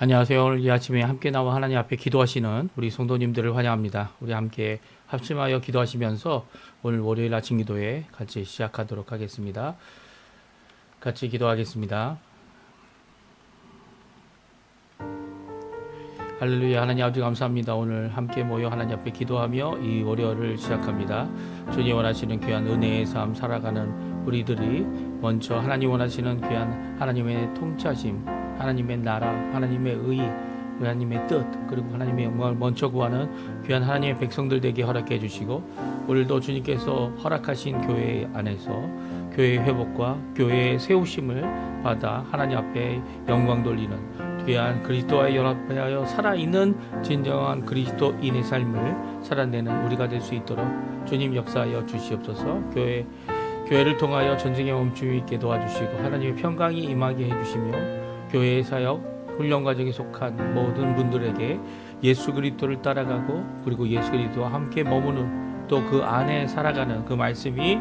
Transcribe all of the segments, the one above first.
안녕하세요. 오늘 이 아침에 함께 나와 하나님 앞에 기도하시는 우리 성도님들을 환영합니다. 우리 함께 합심하여 기도하시면서 오늘 월요일 아침 기도회 같이 시작하도록 하겠습니다. 같이 기도하겠습니다. 할렐루야. 하나님 아버지 감사합니다. 오늘 함께 모여 하나님 앞에 기도하며 이 월요일을 시작합니다. 주님 원하시는 귀한 은혜의 삶 살아가는 우리들이 먼저 하나님 원하시는 귀한 하나님의 통치하심, 하나님의 나라, 하나님의 의, 하나님의 뜻, 그리고 하나님의 영광을 먼저 구하는 귀한 하나님의 백성들 되게 허락해 주시고, 오늘도 주님께서 허락하신 교회 안에서 교회의 회복과 교회의 세우심을 받아 하나님 앞에 영광 돌리는 귀한 그리스도와 연합하여 살아있는 진정한 그리스도인의 삶을 살아내는 우리가 될 수 있도록 주님 역사하여 주시옵소서. 교회를 통하여 전쟁의 멈춤이 있게 도와주시고 하나님의 평강이 임하게 해주시며, 교회의 사역, 훈련 과정에 속한 모든 분들에게 예수 그리스도를 따라가고 그리고 예수 그리스도와 함께 머무는, 또 그 안에 살아가는 그 말씀이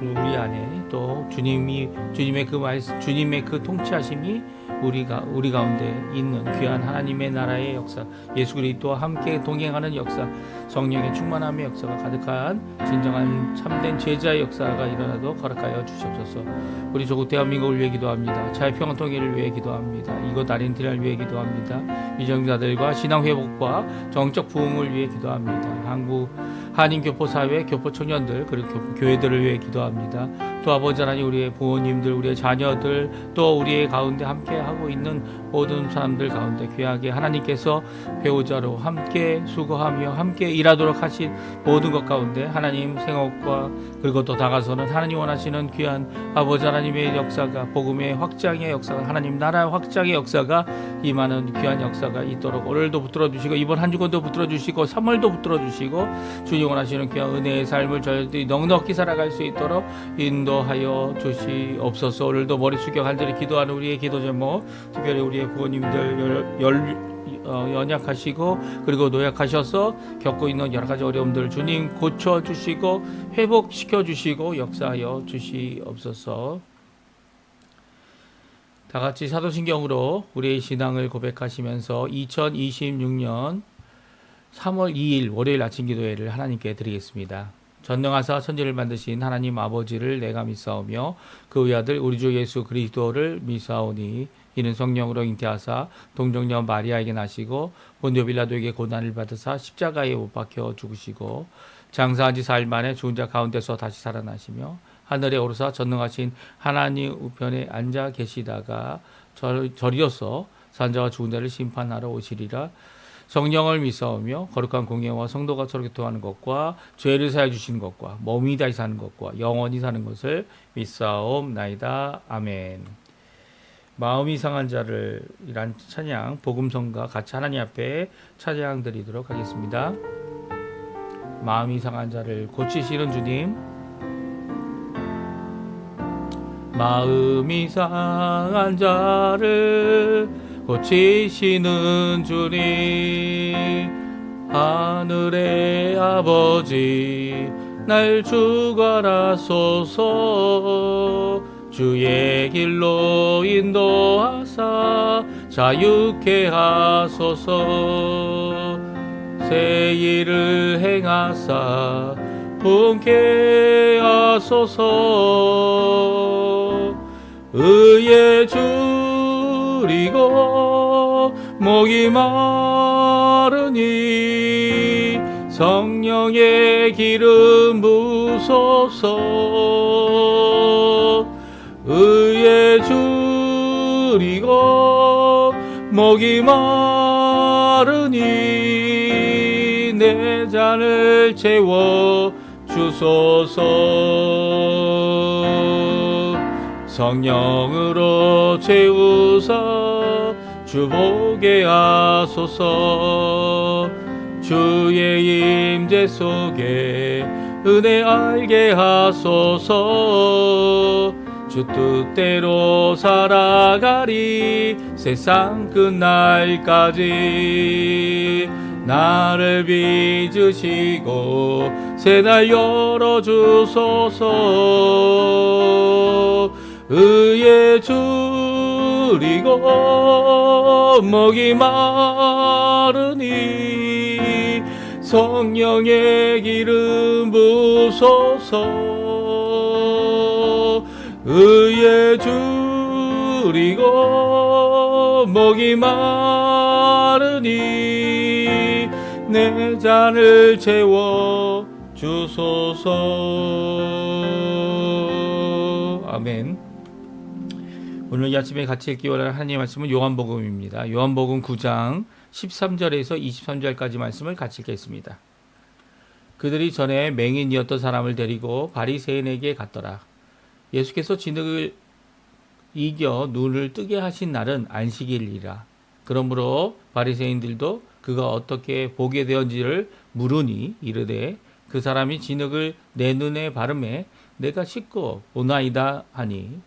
우리 안에, 또 주님의 그 말씀, 주님의 그 통치하심이 우리 가운데 있는 귀한 하나님의 나라의 역사, 예수 그리스도와 함께 동행하는 역사, 성령의 충만함의 역사가 가득한 진정한 참된 제자의 역사가 일어나도록 허락하여 주시옵소서. 우리 조국 대한민국을 위해 기도합니다. 자유평화 통일을 위해 기도합니다. 이곳 아르헨티나를 위해 기도합니다. 미정자들과 신앙 회복과 정적 부흥을 위해 기도합니다. 한국 한인교포사회, 교포청년들, 그리고 교회들을 위해 기도합니다. 또 아버지 하나님, 우리의 부모님들, 우리의 자녀들, 또 우리의 가운데 함께하고 있는 모든 사람들 가운데 귀하게 하나님께서 배우자로 함께 수고하며 함께 일하도록 하신 모든 것 가운데 하나님 생업과, 그리고 또 다가서는 하나님 원하시는 귀한 아버지 하나님의 역사가, 복음의 확장의 역사가, 하나님 나라의 확장의 역사가 임하는 귀한 역사가 있도록 오늘도 붙들어 주시고, 이번 한 주간도 붙들어 주시고, 3월도 붙들어 주시고, 주님 원하시는 귀한 은혜의 삶을 저희들이 넉넉히 살아갈 수 있도록 인도하여 주시옵소서. 오늘도 머리 숙여 간절히 기도하는 우리의 기도 제목, 특별히 우리의 부모님들 연약하시고 그리고 노약하셔서 겪고 있는 여러 가지 어려움들 주님 고쳐주시고 회복시켜 주시고 역사하여 주시옵소서. 다 같이 사도신경으로 우리의 신앙을 고백하시면서 2026년 3월 2일 월요일 아침 기도회를 하나님께 드리겠습니다. 전능하사 천지를 만드신 하나님 아버지를 내가 믿사오며 그 외아들 우리 주 예수 그리스도를 믿사오니 이는 성령으로 잉태하사 동정녀 마리아에게 나시고 본디오 빌라도에게 고난을 받으사 십자가에 못 박혀 죽으시고 장사한 지 4일 만에 죽은 자 가운데서 다시 살아나시며 하늘에 오르사 전능하신 하나님 우편에 앉아 계시다가 저리로서 산자와 죽은 자를 심판하러 오시리라. 성령을 믿사오며 거룩한 공예와 성도가 서로 교통하는 것과 죄를 사해 주시는 것과 몸이 다시 사는 것과 영원히 사는 것을 믿사옵나이다. 아멘. 마음이 상한 자를 이란 찬양 복음성과 같이 하나님 앞에 찬양 드리도록 하겠습니다. 마음이 상한 자를 고치시는 주님, 마음이 상한 자를 고치시는 주님, 하늘의 아버지 날 주관하소서. 주의 길로 인도하사 자유케 하소서. 새 일을 행하사 부흥케 하소서. 의에 줄이고 목이 마르니 성령의 기름 부소서. 의에 줄이고 목이 마르니 내 잔을 채워 주소서. 성령으로 채우사 주보게 하소서. 주의 임재 속에 은혜 알게 하소서. 주 뜻대로 살아가리 세상 끝날까지. 나를 빚으시고 새날 열어주소서. 의에 줄이고 목이 마르니 성령의 기름 부소서. 의에 줄이고 목이 마르니 내 잔을 채워 주소서. 아멘. 오늘 이 아침에 같이 읽기 원하는 하나님의 말씀은 요한복음입니다. 요한복음 9장 13절에서 23절까지 말씀을 같이 읽겠습니다. 그들이 전에 맹인이었던 사람을 데리고 바리새인에게 갔더라. 예수께서 진흙을 이겨 눈을 뜨게 하신 날은 안식일이라. 그러므로 바리새인들도 그가 어떻게 보게 되었는지를 물으니 이르되 그 사람이 진흙을 내 눈에 바르매 내가 씻고 보나이다 하니,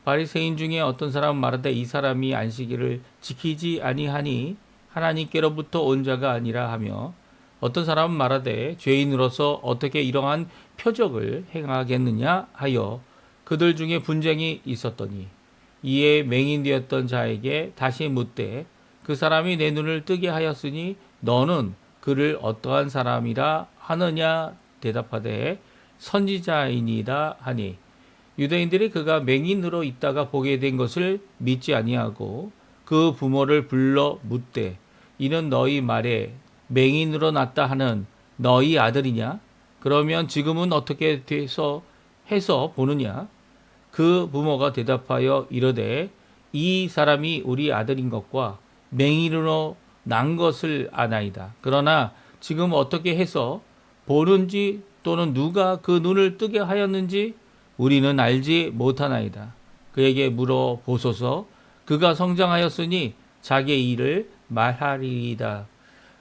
바리새인 중에 어떤 사람은 말하되 이 사람이 안식일을 지키지 아니하니 하나님께로부터 온 자가 아니라 하며, 어떤 사람은 말하되 죄인으로서 어떻게 이러한 표적을 행하겠느냐 하여 그들 중에 분쟁이 있었더니, 이에 맹인되었던 자에게 다시 묻되 그 사람이 내 눈을 뜨게 하였으니 너는 그를 어떠한 사람이라 하느냐 대답하되 선지자이니이다 하니, 유대인들이 그가 맹인으로 있다가 보게 된 것을 믿지 아니하고 그 부모를 불러 묻되 이는 너희 말에 맹인으로 났다 하는 너희 아들이냐? 그러면 지금은 어떻게 해서 보느냐? 그 부모가 대답하여 이르되 이 사람이 우리 아들인 것과 맹인으로 난 것을 아나이다. 그러나 지금 어떻게 해서 보는지 또는 누가 그 눈을 뜨게 하였는지 우리는 알지 못하나이다. 그에게 물어보소서. 그가 성장하였으니 자기의 일을 말하리이다.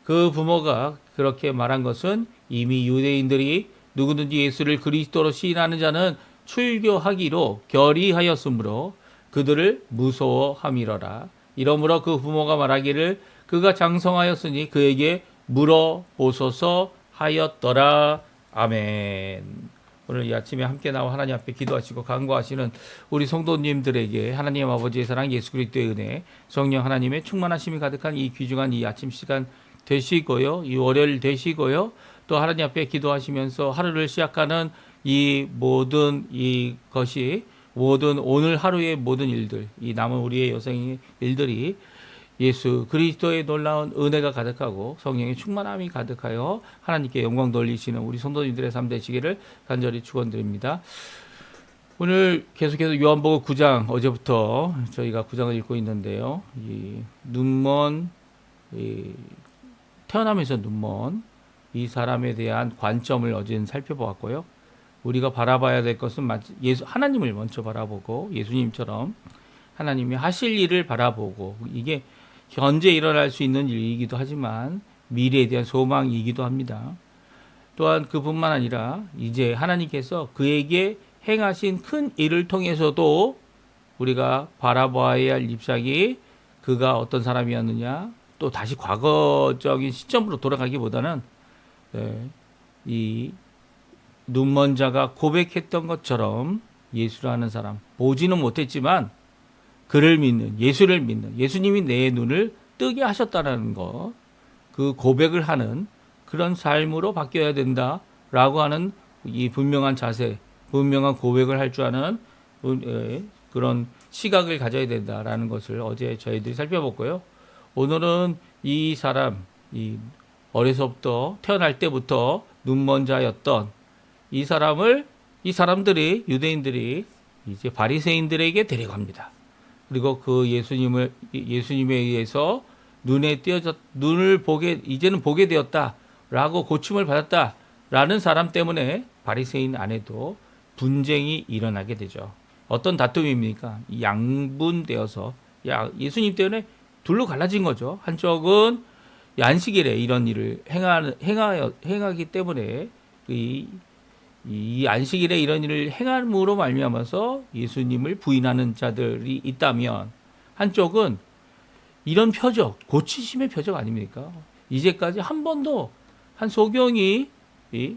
그 부모가 그렇게 말한 것은 이미 유대인들이 누구든지 예수를 그리스도로 시인하는 자는 출교하기로 결의하였으므로 그들을 무서워함이러라. 이러므로 그 부모가 말하기를 그가 장성하였으니 그에게 물어보소서 하였더라. 아멘. 오늘 이 아침에 함께 나와 하나님 앞에 기도하시고 간구하시는 우리 성도님들에게 하나님 아버지의 사랑, 예수 그리스도의 은혜, 성령 하나님의 충만하심이 가득한 이 귀중한 이 아침 시간 되시고요. 이 월요일 되시고요. 또 하나님 앞에 기도하시면서 하루를 시작하는 이 모든 이것이 모든 오늘 하루의 모든 일들, 이 남은 우리의 여생의 일들이 예수 그리스도의 놀라운 은혜가 가득하고 성령의 충만함이 가득하여 하나님께 영광 돌리시는 우리 성도님들의 삶 되시기를 간절히 축원드립니다. 오늘 계속해서 요한복음 9장, 어제부터 저희가 9장을 읽고 있는데요. 이 눈먼, 태어나면서 눈먼 이 사람에 대한 관점을 어제는 살펴보았고요. 우리가 바라봐야 될 것은 하나님을 먼저 바라보고 예수님처럼 하나님이 하실 일을 바라보고, 이게 현재 일어날 수 있는 일이기도 하지만 미래에 대한 소망이기도 합니다. 또한 그뿐만 아니라 이제 하나님께서 그에게 행하신 큰 일을 통해서도 우리가 바라봐야 할 입장이 그가 어떤 사람이었느냐, 또 다시 과거적인 시점으로 돌아가기보다는 이 눈먼 자가 고백했던 것처럼 예수라는 사람, 보지는 못했지만 그를 믿는, 예수를 믿는, 예수님이 내 눈을 뜨게 하셨다는 것, 그 고백을 하는 그런 삶으로 바뀌어야 된다라고 하는 이 분명한 자세, 분명한 고백을 할 줄 아는 그런 시각을 가져야 된다라는 것을 어제 저희들이 살펴봤고요. 오늘은 이 사람, 이 어려서부터 태어날 때부터 눈먼 자였던 이 사람들이, 유대인들이 이제 바리새인들에게 데려갑니다. 그리고 그 예수님에 의해서 이제는 보게 되었다라고 고침을 받았다라는 사람 때문에 바리새인 안에도 분쟁이 일어나게 되죠. 어떤 다툼입니까? 양분되어서 예수님 때문에 둘로 갈라진 거죠. 한쪽은 안식일에 이런 일을 행하기 때문에 이 안식일에 이런 일을 행함으로 말미암아서 예수님을 부인하는 자들이 있다면, 한쪽은 이런 표적, 고치심의 표적 아닙니까? 이제까지 한 번도 한 소경이 이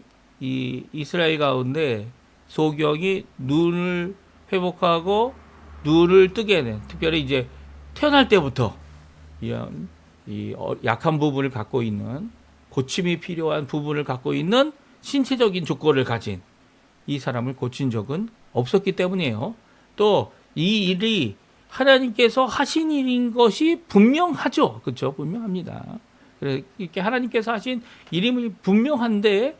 이스라엘 가운데 소경이 눈을 회복하고 눈을 뜨게 된, 특별히 이제 태어날 때부터 이런 약한 부분을 갖고 있는, 고침이 필요한 부분을 갖고 있는 신체적인 조건을 가진 이 사람을 고친 적은 없었기 때문이에요. 또 이 일이 하나님께서 하신 일인 것이 분명하죠. 그렇죠? 분명합니다. 그래, 이렇게 하나님께서 하신 일임이 분명한데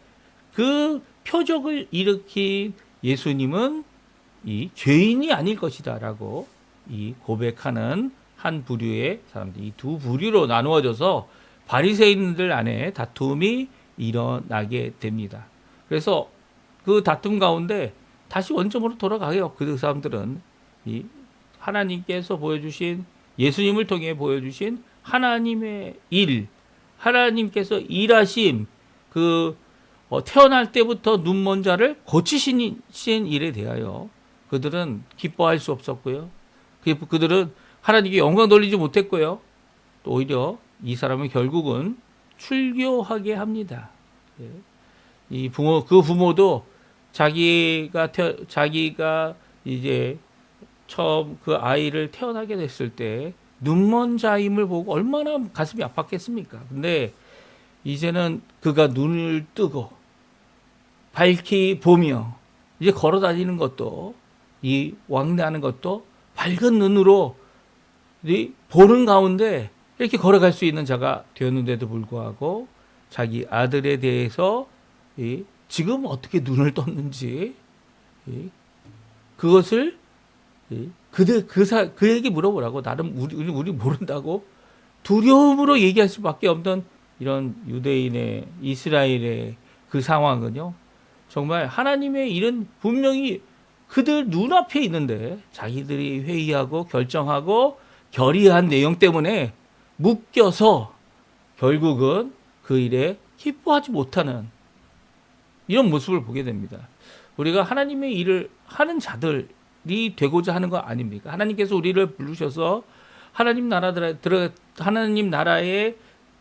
그 표적을 일으킨 예수님은 이 죄인이 아닐 것이다라고 이 고백하는 한 부류의 사람들, 이 두 부류로 나누어져서 바리새인들 안에 다툼이 일어나게 됩니다. 그래서 그 다툼 가운데 다시 원점으로 돌아가요. 그 사람들은 이 하나님께서 보여주신, 예수님을 통해 보여주신 하나님의 일, 하나님께서 일하심, 태어날 때부터 눈먼 자를 고치신 일에 대하여 그들은 기뻐할 수 없었고요. 그들은 하나님께 영광 돌리지 못했고요. 또 오히려 이 사람은 결국은 출교하게 합니다. 그 부모도 자기가 이제 처음 그 아이를 태어나게 됐을 때 눈먼 자임을 보고 얼마나 가슴이 아팠겠습니까? 근데 이제는 그가 눈을 뜨고 밝히 보며 이제 걸어 다니는 것도, 이 왕래하는 것도 밝은 눈으로 보는 가운데 이렇게 걸어갈 수 있는 자가 되었는데도 불구하고 자기 아들에 대해서 지금 어떻게 눈을 떴는지 그것을 그에게 물어보라고. 나름 우리 모른다고 두려움으로 얘기할 수밖에 없는 이런 유대인의, 이스라엘의 그 상황은요, 정말 하나님의 일은 분명히 그들 눈앞에 있는데 자기들이 회의하고 결정하고 결의한 내용 때문에 묶여서 결국은 그 일에 기뻐하지 못하는 이런 모습을 보게 됩니다. 우리가 하나님의 일을 하는 자들이 되고자 하는 거 아닙니까? 하나님께서 우리를 부르셔서 하나님 나라에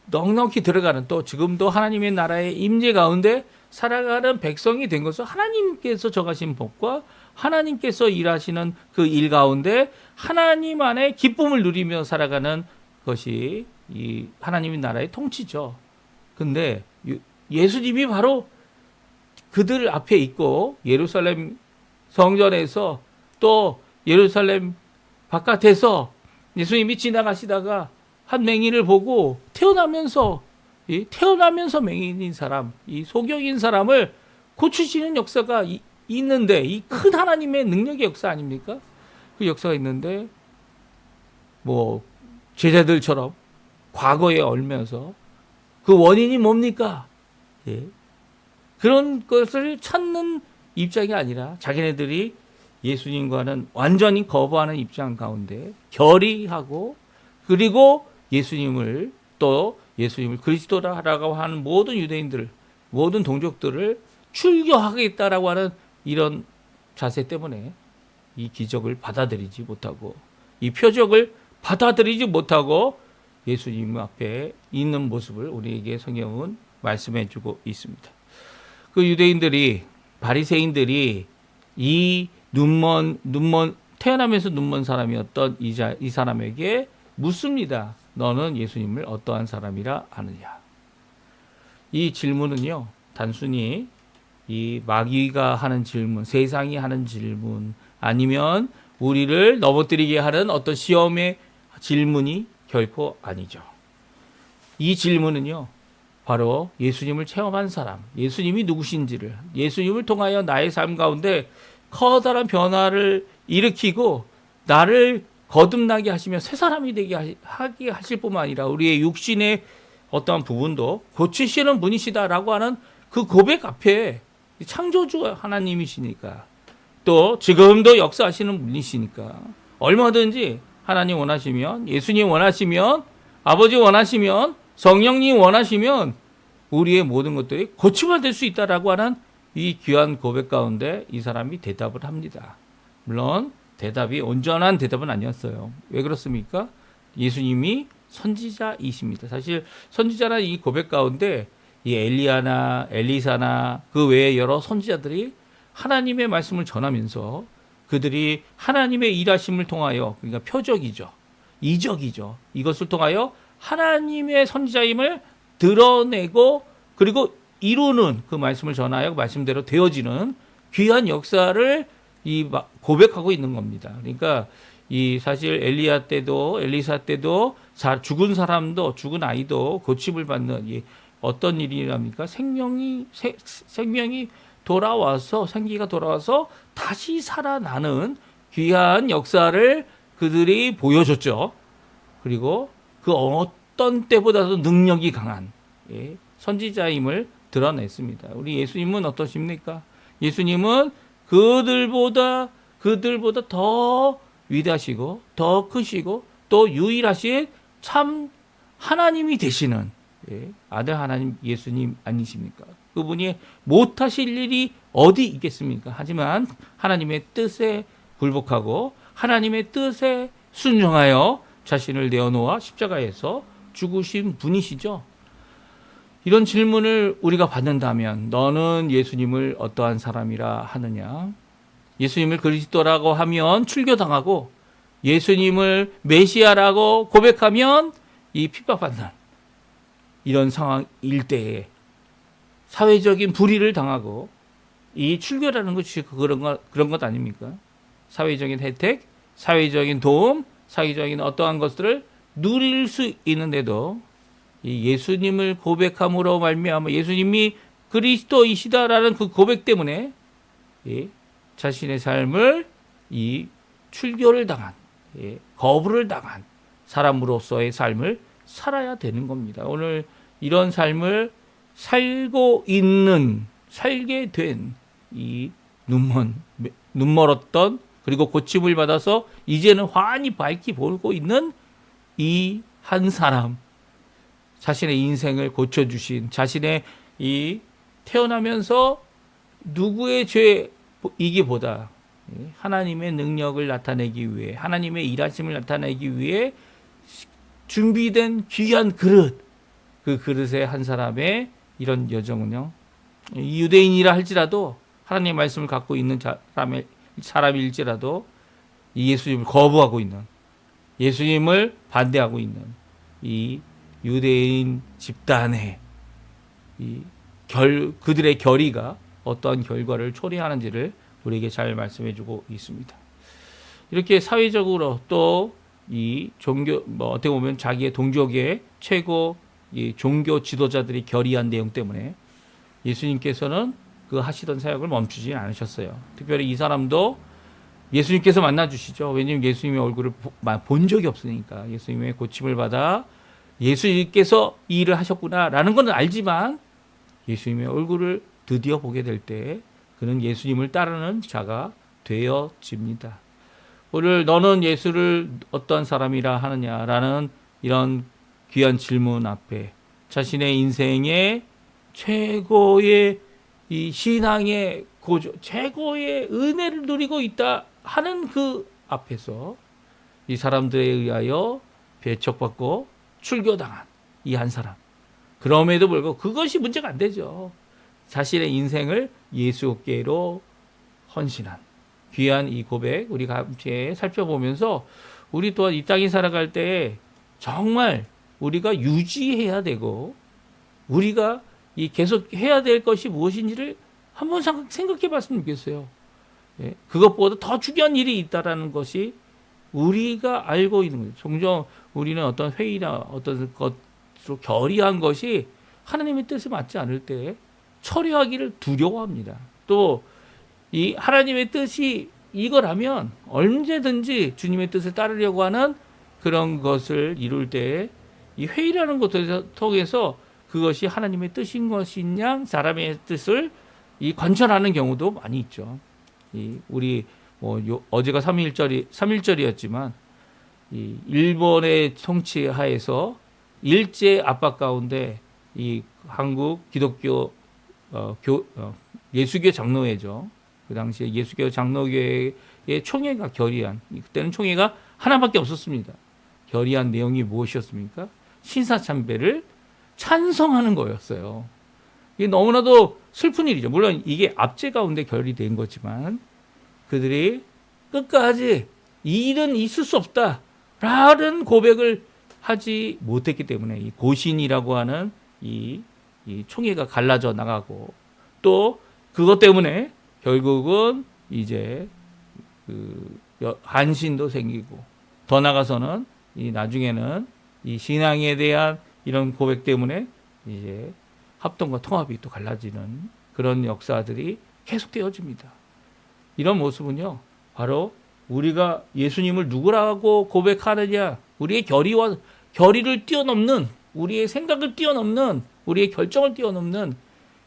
넉넉히 들어가는, 또 지금도 하나님의 나라의 임재 가운데 살아가는 백성이 된 것은 하나님께서 정하신 법과 하나님께서 일하시는 그 일 가운데 하나님 안에 기쁨을 누리며 살아가는 것이 이 하나님의 나라의 통치죠. 근데 예수님이 바로 그들 앞에 있고 예루살렘 성전에서 또 예루살렘 바깥에서 예수님이 지나가시다가 한 맹인을 보고 태어나면서 맹인인 사람, 이 소경인 사람을 고치시는 역사가 있는데, 이 큰 하나님의 능력의 역사 아닙니까? 그 역사가 있는데 제자들처럼 과거에 얽면서 그 원인이 뭡니까? 그런 것을 찾는 입장이 아니라 자기네들이 예수님과는 완전히 거부하는 입장 가운데 결의하고, 그리고 예수님을 그리스도라고 하는 모든 유대인들, 모든 동족들을 출교하겠다라고 하는 이런 자세 때문에 이 기적을 받아들이지 못하고, 이 표적을 받아들이지 못하고 예수님 앞에 있는 모습을 우리에게 성경은 말씀해 주고 있습니다. 그 유대인들이, 바리새인들이 이 태어나면서 눈먼 사람이었던 이 사람에게 묻습니다. 너는 예수님을 어떠한 사람이라 아느냐? 이 질문은요, 단순히 이 마귀가 하는 질문, 세상이 하는 질문, 아니면 우리를 넘어뜨리게 하는 어떤 시험의 질문이 결코 아니죠. 이 질문은요, 바로 예수님을 체험한 사람, 예수님이 누구신지를, 예수님을 통하여 나의 삶 가운데 커다란 변화를 일으키고 나를 거듭나게 하시며 새 사람이 되게 하게 하실 뿐만 아니라 우리의 육신의 어떠한 부분도 고치시는 분이시다라고 하는 그 고백 앞에 창조주 하나님이시니까, 또 지금도 역사하시는 분이시니까 얼마든지 하나님 원하시면, 예수님 원하시면, 아버지 원하시면, 성령님 원하시면 우리의 모든 것들이 고침받을 수 있다라고 하는 이 귀한 고백 가운데 이 사람이 대답을 합니다. 물론 대답이 온전한 대답은 아니었어요. 왜 그렇습니까? 예수님이 선지자이십니다. 사실 선지자라는 이 고백 가운데 이 엘리야나 엘리사나 그 외에 여러 선지자들이 하나님의 말씀을 전하면서 그들이 하나님의 일하심을 통하여, 그러니까 표적이죠, 이적이죠. 이것을 통하여 하나님의 선지자임을 드러내고 그리고 이루는 그 말씀을 전하여 그 말씀대로 되어지는 귀한 역사를 고백하고 있는 겁니다. 그러니까 이 사실 엘리야 때도 엘리사 때도 죽은 사람도 죽은 아이도 고침을 받는 이 어떤 일이랍니까? 생명이 돌아와서 생기가 돌아와서 다시 살아나는 귀한 역사를 그들이 보여줬죠. 그리고 그 어떤 때보다도 능력이 강한 선지자임을 드러냈습니다. 우리 예수님은 어떠십니까? 예수님은 그들보다 더 위대하시고 더 크시고 또 유일하신 참 하나님이 되시는 아들 하나님 예수님 아니십니까? 그분이 못하실 일이 어디 있겠습니까? 하지만 하나님의 뜻에 굴복하고 하나님의 뜻에 순종하여 자신을 내어놓아 십자가에서 죽으신 분이시죠. 이런 질문을 우리가 받는다면 너는 예수님을 어떠한 사람이라 하느냐? 예수님을 그리스도라고 하면 출교당하고 예수님을 메시아라고 고백하면 이 핍박받는 이런 상황일 때에 사회적인 불의를 당하고 이 출교라는 것이 그런 것 아닙니까? 사회적인 혜택, 사회적인 도움, 사회적인 어떠한 것들을 누릴 수 있는데도 이 예수님을 고백함으로 말미암아 예수님이 그리스도이시다라는 그 고백 때문에 자신의 삶을 이 출교를 당한 거부를 당한 사람으로서의 삶을 살아야 되는 겁니다. 오늘 이런 삶을 살게 된 이 눈멀었던 그리고 고침을 받아서 이제는 환히 밝히 보고 있는 이 한 사람, 자신의 인생을 고쳐주신 자신의 이 태어나면서 누구의 죄이기보다 하나님의 능력을 나타내기 위해 하나님의 일하심을 나타내기 위해 준비된 귀한 그릇, 그 그릇의 한 사람의 이런 여정은요, 유대인이라 할지라도 하나님의 말씀을 갖고 있는 사람일지라도 이 예수님을 거부하고 있는, 예수님을 반대하고 있는 이 유대인 집단의 그들의 결의가 어떠한 결과를 초래하는지를 우리에게 잘 말씀해주고 있습니다. 이렇게 사회적으로 또 이 종교 어떻게 보면 자기의 동족의 최고 이 종교 지도자들이 결의한 내용 때문에 예수님께서는 그 하시던 사역을 멈추지 않으셨어요. 특별히 이 사람도 예수님께서 만나 주시죠. 왜냐하면 예수님의 얼굴을 본 적이 없으니까. 예수님의 고침을 받아 예수님께서 이 일을 하셨구나라는 건 알지만 예수님의 얼굴을 드디어 보게 될 때 그는 예수님을 따르는 자가 되어집니다. 오늘 너는 예수를 어떤 사람이라 하느냐라는 이런 귀한 질문 앞에 자신의 인생의 최고의 이 신앙의 고조, 최고의 은혜를 누리고 있다 하는 그 앞에서 이 사람들에 의하여 배척받고 출교당한 이 한 사람. 그럼에도 불구하고 그것이 문제가 안 되죠. 자신의 인생을 예수께로 헌신한 귀한 이 고백 우리가 함께 살펴보면서 우리 또한 이 땅에 살아갈 때 정말 우리가 유지해야 되고 우리가 이 계속 해야 될 것이 무엇인지를 한번 생각해 봤으면 좋겠어요. 그것보다 더 중요한 일이 있다라는 것이 우리가 알고 있는 거예요. 종종 우리는 어떤 회의나 어떤 것으로 결의한 것이 하나님의 뜻에 맞지 않을 때 처리하기를 두려워합니다. 또 이 하나님의 뜻이 이거라면 언제든지 주님의 뜻을 따르려고 하는 그런 것을 이룰 때 이 회의라는 것을 통해서 그것이 하나님의 뜻인 것이냐 사람의 뜻을 이 관철하는 경우도 많이 있죠. 우리 어제가 3.1절이었지만 이 일본의 통치 하에서 일제 압박 가운데 이 한국 기독교 예수교 장로회죠. 그 당시에 예수교 장로교회의 총회가 결의한, 그때는 총회가 하나밖에 없었습니다. 결의한 내용이 무엇이었습니까? 신사참배를 찬성하는 거였어요. 이게 너무나도 슬픈 일이죠. 물론 이게 압제 가운데 결의된 거지만 그들이 끝까지 이 일은 있을 수 없다라고 라는 고백을 하지 못했기 때문에 이 고신이라고 하는 이 총회가 갈라져 나가고, 또 그것 때문에 결국은 이제 한신도 생기고, 더 나가서는 이 나중에는 이 신앙에 대한 이런 고백 때문에 이제 합동과 통합이 또 갈라지는 그런 역사들이 계속되어집니다. 이런 모습은요, 바로 우리가 예수님을 누구라고 고백하느냐, 우리의 결의를 뛰어넘는, 우리의 생각을 뛰어넘는, 우리의 결정을 뛰어넘는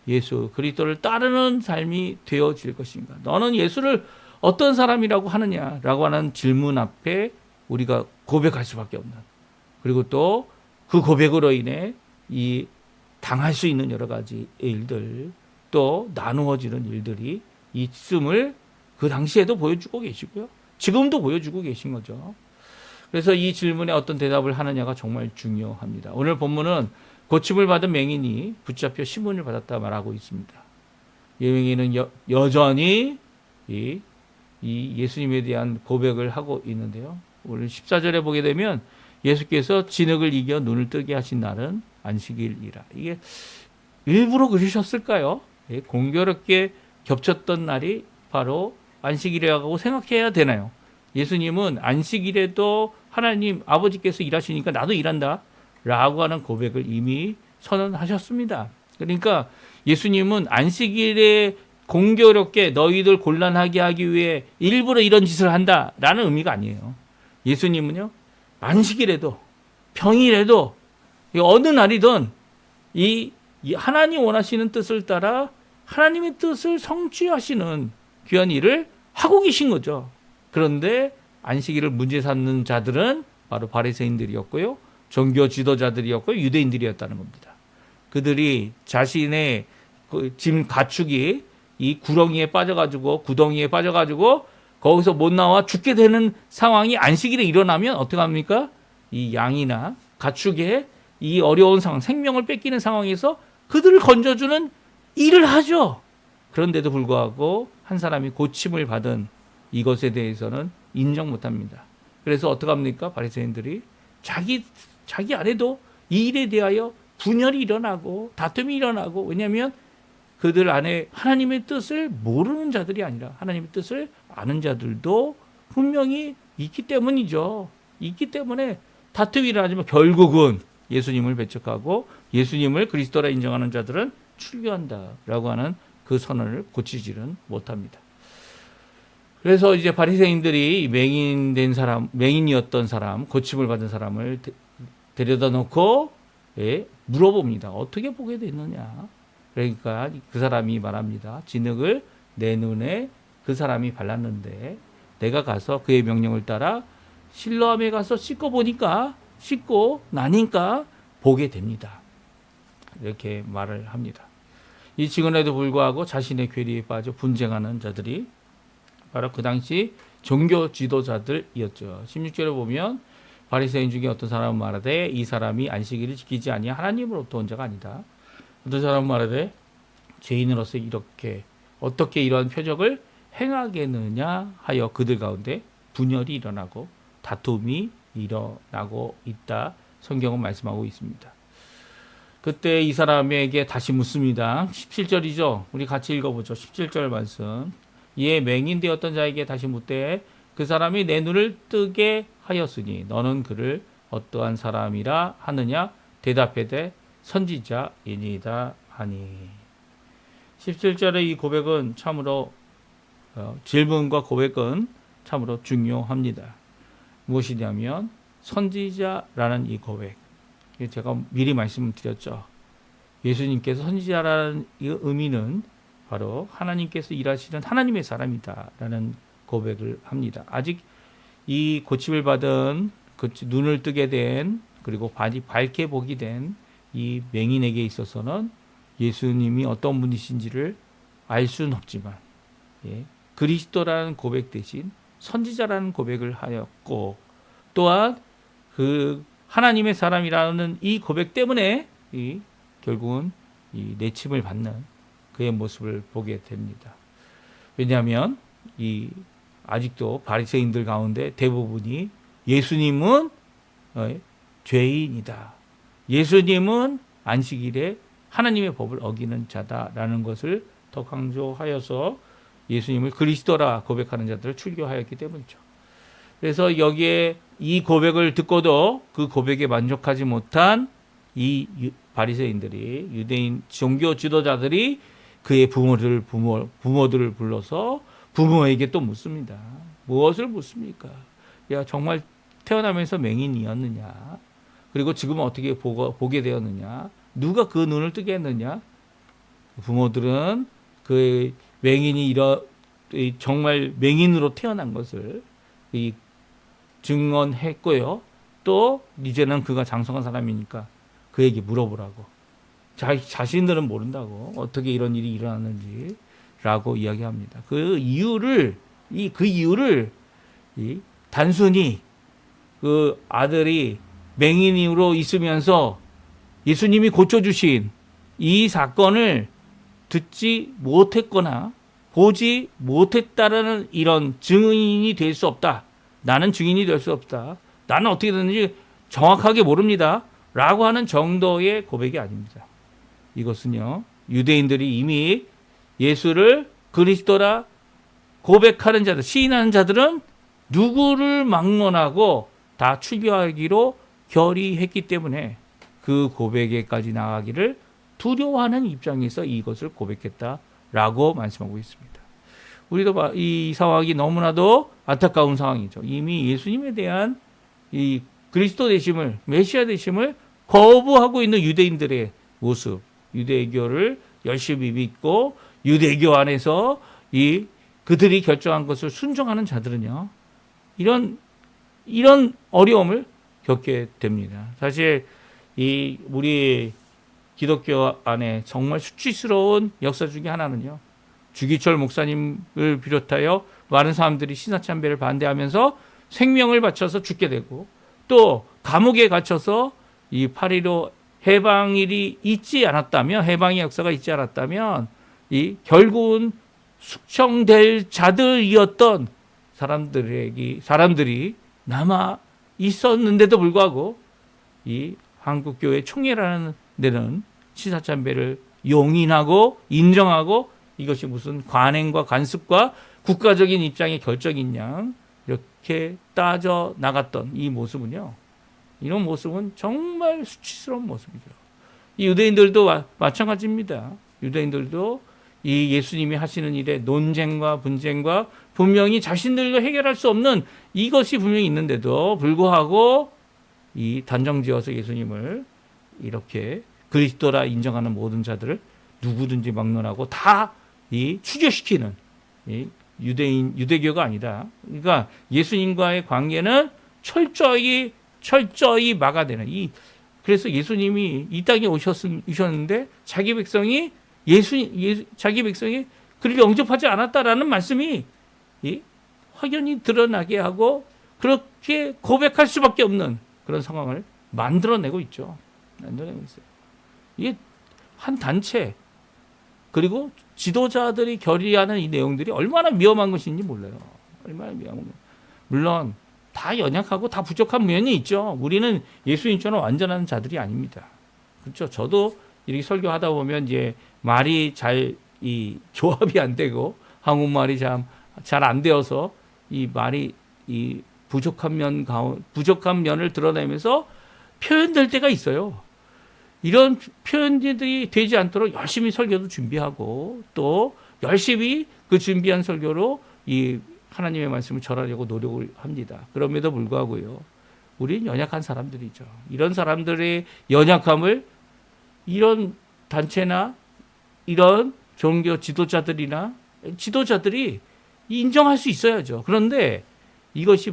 예수 그리스도를 따르는 삶이 되어질 것인가. 너는 예수를 어떤 사람이라고 하느냐라고 하는 질문 앞에 우리가 고백할 수밖에 없는, 그리고 또 그 고백으로 인해 이 당할 수 있는 여러 가지 일들, 또 나누어지는 일들이 있음을 그 당시에도 보여주고 계시고요, 지금도 보여주고 계신 거죠. 그래서 이 질문에 어떤 대답을 하느냐가 정말 중요합니다. 오늘 본문은 고침을 받은 맹인이 붙잡혀 신문을 받았다 말하고 있습니다. 이 맹인은 여전히 이 예수님에 대한 고백을 하고 있는데요. 오늘 14절에 보게 되면 예수께서 진흙을 이겨 눈을 뜨게 하신 날은 안식일이라. 이게 일부러 그러셨을까요? 공교롭게 겹쳤던 날이 바로 안식일이라고 생각해야 되나요? 예수님은 안식일에도 하나님 아버지께서 일하시니까 나도 일한다 라고 하는 고백을 이미 선언하셨습니다. 그러니까 예수님은 안식일에 공교롭게 너희들 곤란하게 하기 위해 일부러 이런 짓을 한다라는 의미가 아니에요. 예수님은요, 안식일에도 평일에도 어느 날이든 이 하나님 원하시는 뜻을 따라 하나님의 뜻을 성취하시는 귀한 일을 하고 계신 거죠. 그런데 안식일을 문제 삼는 자들은 바로 바리새인들이었고요, 종교 지도자들이었고 유대인들이었다는 겁니다. 그들이 자신의 짐 가축이 이 구렁이에 빠져가지고, 구덩이에 빠져가지고 거기서 못 나와 죽게 되는 상황이 안식일에 일어나면 어떻게 합니까? 이 양이나 가축의 이 어려운 상황, 생명을 뺏기는 상황에서 그들을 건져주는 일을 하죠. 그런데도 불구하고 한 사람이 고침을 받은 이것에 대해서는 인정 못합니다. 그래서 어떻게 합니까? 바리새인들이 자기 안에도 이 일에 대하여 분열이 일어나고 다툼이 일어나고, 왜냐하면 그들 안에 하나님의 뜻을 모르는 자들이 아니라 하나님의 뜻을 아는 자들도 분명히 있기 때문이죠. 있기 때문에 다툼이 일어나지만 결국은 예수님을 배척하고 예수님을 그리스도라 인정하는 자들은 출교한다라고 하는 그 선언을 고치지는 못합니다. 그래서 이제 바리새인들이 맹인이었던 사람, 고침을 받은 사람을 데려다 놓고 물어봅니다. 어떻게 보게 됐느냐? 그러니까 그 사람이 말합니다. 진흙을 내 눈에 그 사람이 발랐는데 내가 가서 그의 명령을 따라 실로암에 가서 씻고 나니까 보게 됩니다. 이렇게 말을 합니다. 이 증언에도 불구하고 자신의 괴리에 빠져 분쟁하는 자들이 바로 그 당시 종교 지도자들이었죠. 16절에 보면 바리새인 중에 어떤 사람은 말하되 이 사람이 안식일을 지키지 아니하 하나님으로부터 온 자가 아니다. 어떤 사람은 말하되 죄인으로서 어떻게 이러한 표적을 행하겠느냐 하여 그들 가운데 분열이 일어나고 다툼이 일어나고 있다. 성경은 말씀하고 있습니다. 그때 이 사람에게 다시 묻습니다. 17절이죠. 우리 같이 읽어보죠. 17절 말씀. 이에 맹인되었던 자에게 다시 묻되 그 사람이 내 눈을 뜨게 하였으니 너는 그를 어떠한 사람이라 하느냐? 대답하되 선지자이니이다 하니. 17절의 이 고백은 참으로 질문과 고백은 참으로 중요합니다. 무엇이냐면 선지자라는 이 고백. 제가 미리 말씀드렸죠. 예수님께서 선지자라는 이 의미는 바로 하나님께서 일하시는 하나님의 사람이다라는 고백을 합니다. 아직 이 고침을 받은 눈을 뜨게 된, 그리고 밝게 보게 된 이 맹인에게 있어서는 예수님이 어떤 분이신지를 알 수는 없지만 그리스도라는 고백 대신 선지자라는 고백을 하였고, 또한 그 하나님의 사람이라는 이 고백 때문에 결국은 이 내침을 받는 그의 모습을 보게 됩니다. 왜냐하면 아직도 바리새인들 가운데 대부분이 예수님은 죄인이다. 예수님은 안식일에 하나님의 법을 어기는 자다라는 것을 더 강조하여서 예수님을 그리스도라 고백하는 자들을 출교하였기 때문이죠. 그래서 여기에 이 고백을 듣고도 그 고백에 만족하지 못한 이 바리새인들이, 유대인 종교 지도자들이 그의 부모들을 불러서 부모에게 또 묻습니다. 무엇을 묻습니까? 야, 정말 태어나면서 맹인이었느냐? 그리고 지금 어떻게 보게 되었느냐? 누가 그 눈을 뜨게 했느냐? 부모들은 그 맹인이 정말 맹인으로 태어난 것을 증언했고요. 또 이제는 그가 장성한 사람이니까 그에게 물어보라고. 자신들은 모른다고. 어떻게 이런 일이 일어났는지라고 이야기합니다. 그 이유를 단순히 그 아들이 맹인으로 있으면서 예수님이 고쳐주신 이 사건을 듣지 못했거나 보지 못했다라는 이런 증인이 될 수 없다. 나는 증인이 될 수 없다. 나는 어떻게 됐는지 정확하게 모릅니다. 라고 하는 정도의 고백이 아닙니다. 이것은요, 유대인들이 이미 예수를 그리스도라 고백하는 자들, 시인하는 자들은 누구를 막론하고 다 출교하기로 결의했기 때문에 그 고백에까지 나가기를 두려워하는 입장에서 이것을 고백했다라고 말씀하고 있습니다. 우리도 이 상황이 너무나도 안타까운 상황이죠. 이미 예수님에 대한 이 그리스도 되심을, 메시아 되심을 거부하고 있는 유대인들의 모습, 유대교를 열심히 믿고 유대교 안에서 그들이 결정한 것을 순종하는 자들은요, 이런 어려움을 겪게 됩니다. 사실 우리 기독교 안에 정말 수치스러운 역사 중에 하나는요, 주기철 목사님을 비롯하여 많은 사람들이 신사참배를 반대하면서 생명을 바쳐서 죽게 되고, 또 감옥에 갇혀서 이 8.15 해방일이 있지 않았다면, 해방의 역사가 있지 않았다면 결국은 숙청될 자들이었던 사람들이 남아 있었는데도 불구하고 이 한국교회 총회라는 데는 신사참배를 용인하고 인정하고 이것이 무슨 관행과 관습과 국가적인 입장의 결정인 양 이렇게 따져 나갔던 이 모습은요, 이런 모습은 정말 수치스러운 모습이죠. 이 유대인들도 마찬가지입니다. 유대인들도 이 예수님이 하시는 일에 논쟁과 분쟁과 분명히 자신들도 해결할 수 없는 이것이 분명히 있는데도 불구하고 이 단정지어서 예수님을 이렇게 그리스도라 인정하는 모든 자들을 누구든지 막론하고 다 추교시키는 유대교가 아니다. 그러니까 예수님과의 관계는 철저히 막아내는 그래서 예수님이 이 땅에 오셨는데 자기 백성이 자기 백성이 그를 영접하지 않았다라는 말씀이 확연히 드러나게 하고 그렇게 고백할 수밖에 없는 그런 상황을 만들어내고 있죠. 만들어내고 있어요. 이게 한 단체 그리고 지도자들이 결의하는 이 내용들이 얼마나 위험한 것인지 몰라요. 얼마나 위험한 거. 물론 다 연약하고 다 부족한 면이 있죠. 우리는 예수님처럼 완전한 자들이 아닙니다. 그렇죠. 저도 이렇게 설교하다 보면 이제 말이 조합이 안 되고 한국말이 잘 안 되어서 이 말이 부족한 면을 드러내면서 표현될 때가 있어요. 이런 표현들이 되지 않도록 열심히 설교도 준비하고 또 열심히 그 준비한 설교로 이 하나님의 말씀을 전하려고 노력을 합니다. 그럼에도 불구하고요, 우리는 연약한 사람들이죠. 이런 사람들의 연약함을 이런 단체나 이런 종교 지도자들이 인정할 수 있어야죠. 그런데 이것이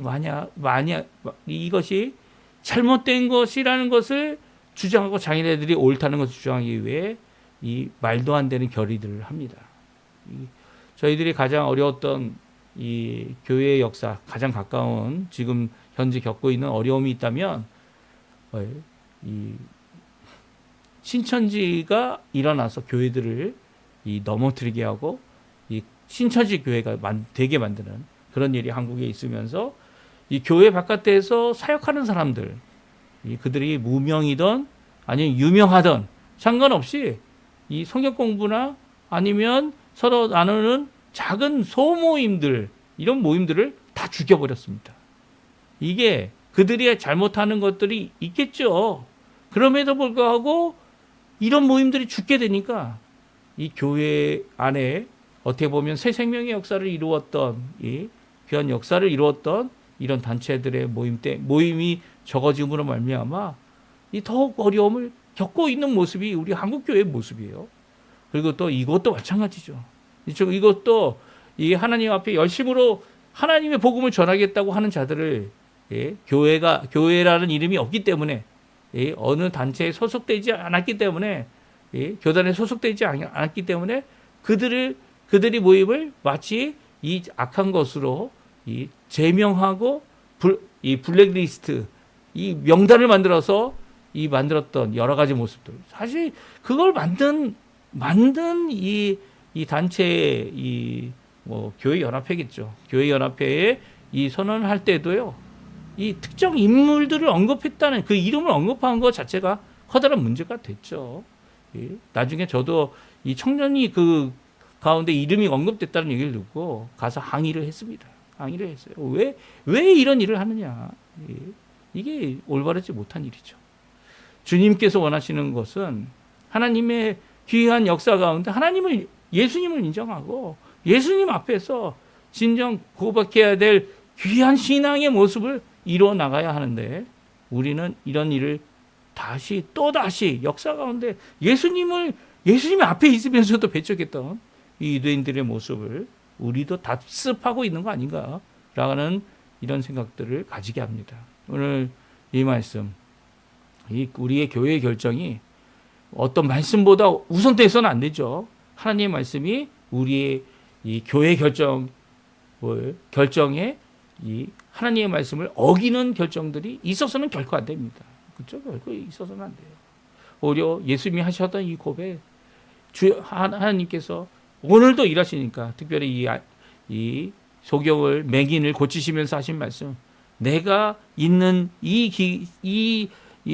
이것이 잘못된 것이라는 것을 주장하고 자기네들이 옳다는 것을 주장하기 위해 이 말도 안 되는 결의들을 합니다. 저희들이 가장 어려웠던 이 교회의 역사, 가장 가까운 지금 현재 겪고 있는 어려움이 있다면 이 신천지가 일어나서 교회들을 넘어뜨리게 하고 이 신천지 교회가 되게 만드는 그런 일이 한국에 있으면서 이 교회 바깥에서 사역하는 사람들, 그들이 무명이든 아니면 유명하든 상관없이 이 성경 공부나 아니면 서로 나누는 작은 소모임들, 이런 모임들을 다 죽여버렸습니다. 이게 그들이 잘못하는 것들이 있겠죠. 그럼에도 불구하고 이런 모임들이 죽게 되니까 이 교회 안에 어떻게 보면 새 생명의 역사를 이루었던, 이 귀한 역사를 이루었던 이런 단체들의 모임이 적어짐으로 말미암아 이 더욱 어려움을 겪고 있는 모습이 우리 한국 교회의 모습이에요. 그리고 또 이것도 마찬가지죠. 이것도 이 하나님 앞에 열심으로 하나님의 복음을 전하겠다고 하는 자들을, 교회라는 이름이 없기 때문에, 어느 단체에 소속되지 않았기 때문에, 교단에 소속되지 않았기 때문에 그들이 모임을 마치 이 악한 것으로 이 제명하고 이 블랙리스트, 이 명단을 만들었던 여러 가지 모습들. 사실 그걸 만든 이 단체의 교회 연합회겠죠. 교회 연합회에 이 선언을 할 때도요, 이 특정 인물들을 언급했다는 그 이름을 언급한 것 자체가 커다란 문제가 됐죠. 나중에 저도 이 청년이 그 가운데 이름이 언급됐다는 얘기를 듣고 가서 항의를 했습니다. 항의를 했어요. 왜 이런 일을 하느냐. 이게 올바르지 못한 일이죠. 주님께서 원하시는 것은 하나님의 귀한 역사 가운데 예수님을 인정하고 예수님 앞에서 진정 고백해야 될 귀한 신앙의 모습을 이루어 나가야 하는데, 우리는 이런 일을 또다시 역사 가운데 예수님 앞에 있으면서도 배척했던 이 유대인들의 모습을 우리도 답습하고 있는 거 아닌가라는 이런 생각들을 가지게 합니다. 오늘 이 말씀, 우리의 교회의 결정이 어떤 말씀보다 우선돼서는 안 되죠. 하나님의 말씀이 우리의 이 교회 결정에 이 하나님의 말씀을 어기는 결정들이 있어서는 결코 안 됩니다. 그렇죠? 결코 있어서는 안 돼요. 오히려 예수님이 하셨던 이 고백, 하나님께서 오늘도 일하시니까, 특별히 이 소경을 맹인을 고치시면서 하신 말씀, 내가 있는 이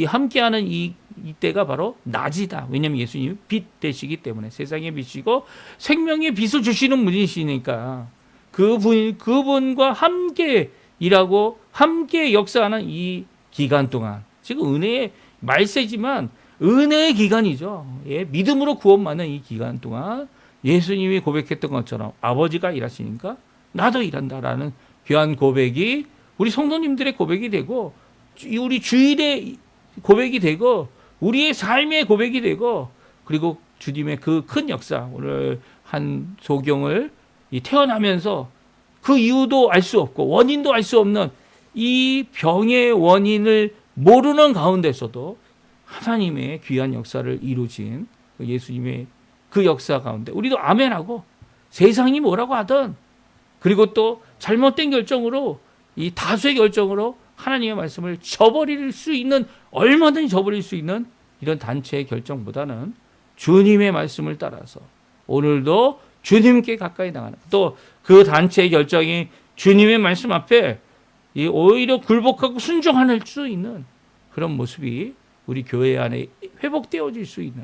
함께하는 이때가 바로 낮이다. 왜냐하면 예수님이 빛 되시기 때문에, 세상의 빛이고 생명의 빛을 주시는 분이시니까 그분과 함께 일하고 함께 역사하는 이 기간 동안, 지금 은혜의 말세지만 은혜의 기간이죠. 믿음으로 구원받는 이 기간 동안 예수님이 고백했던 것처럼 아버지가 일하시니까 나도 일한다라는 귀한 고백이 우리 성도님들의 고백이 되고, 우리 주일의 고백이 되고, 우리의 삶의 고백이 되고, 그리고 주님의 그 큰 역사, 오늘 한 소경을 태어나면서 그 이유도 알 수 없고 원인도 알 수 없는 이 병의 원인을 모르는 가운데서도 하나님의 귀한 역사를 이루신 예수님의 그 역사 가운데 우리도 아멘하고, 세상이 뭐라고 하든, 그리고 또 잘못된 결정으로, 이 다수의 결정으로 하나님의 말씀을 얼마든지 저버릴 수 있는 이런 단체의 결정보다는 주님의 말씀을 따라서 오늘도 주님께 가까이 나가는, 또 그 단체의 결정이 주님의 말씀 앞에 오히려 굴복하고 순종할 수 있는 그런 모습이 우리 교회 안에 회복되어질 수 있는,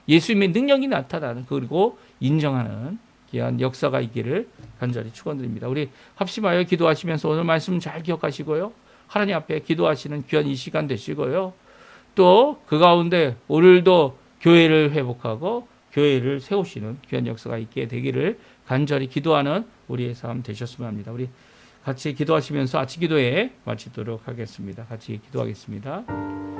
예수님의 능력이 나타나는, 그리고 인정하는 귀한 역사가 있기를 간절히 축원드립니다. 우리 합심하여 기도하시면서 오늘 말씀 잘 기억하시고요, 하나님 앞에 기도하시는 귀한 이 시간 되시고요, 또 그 가운데 오늘도 교회를 회복하고 교회를 세우시는 귀한 역사가 있게 되기를 간절히 기도하는 우리의 삶 되셨으면 합니다. 우리 같이 기도하시면서 아침 기도에 마치도록 하겠습니다. 같이 기도하겠습니다.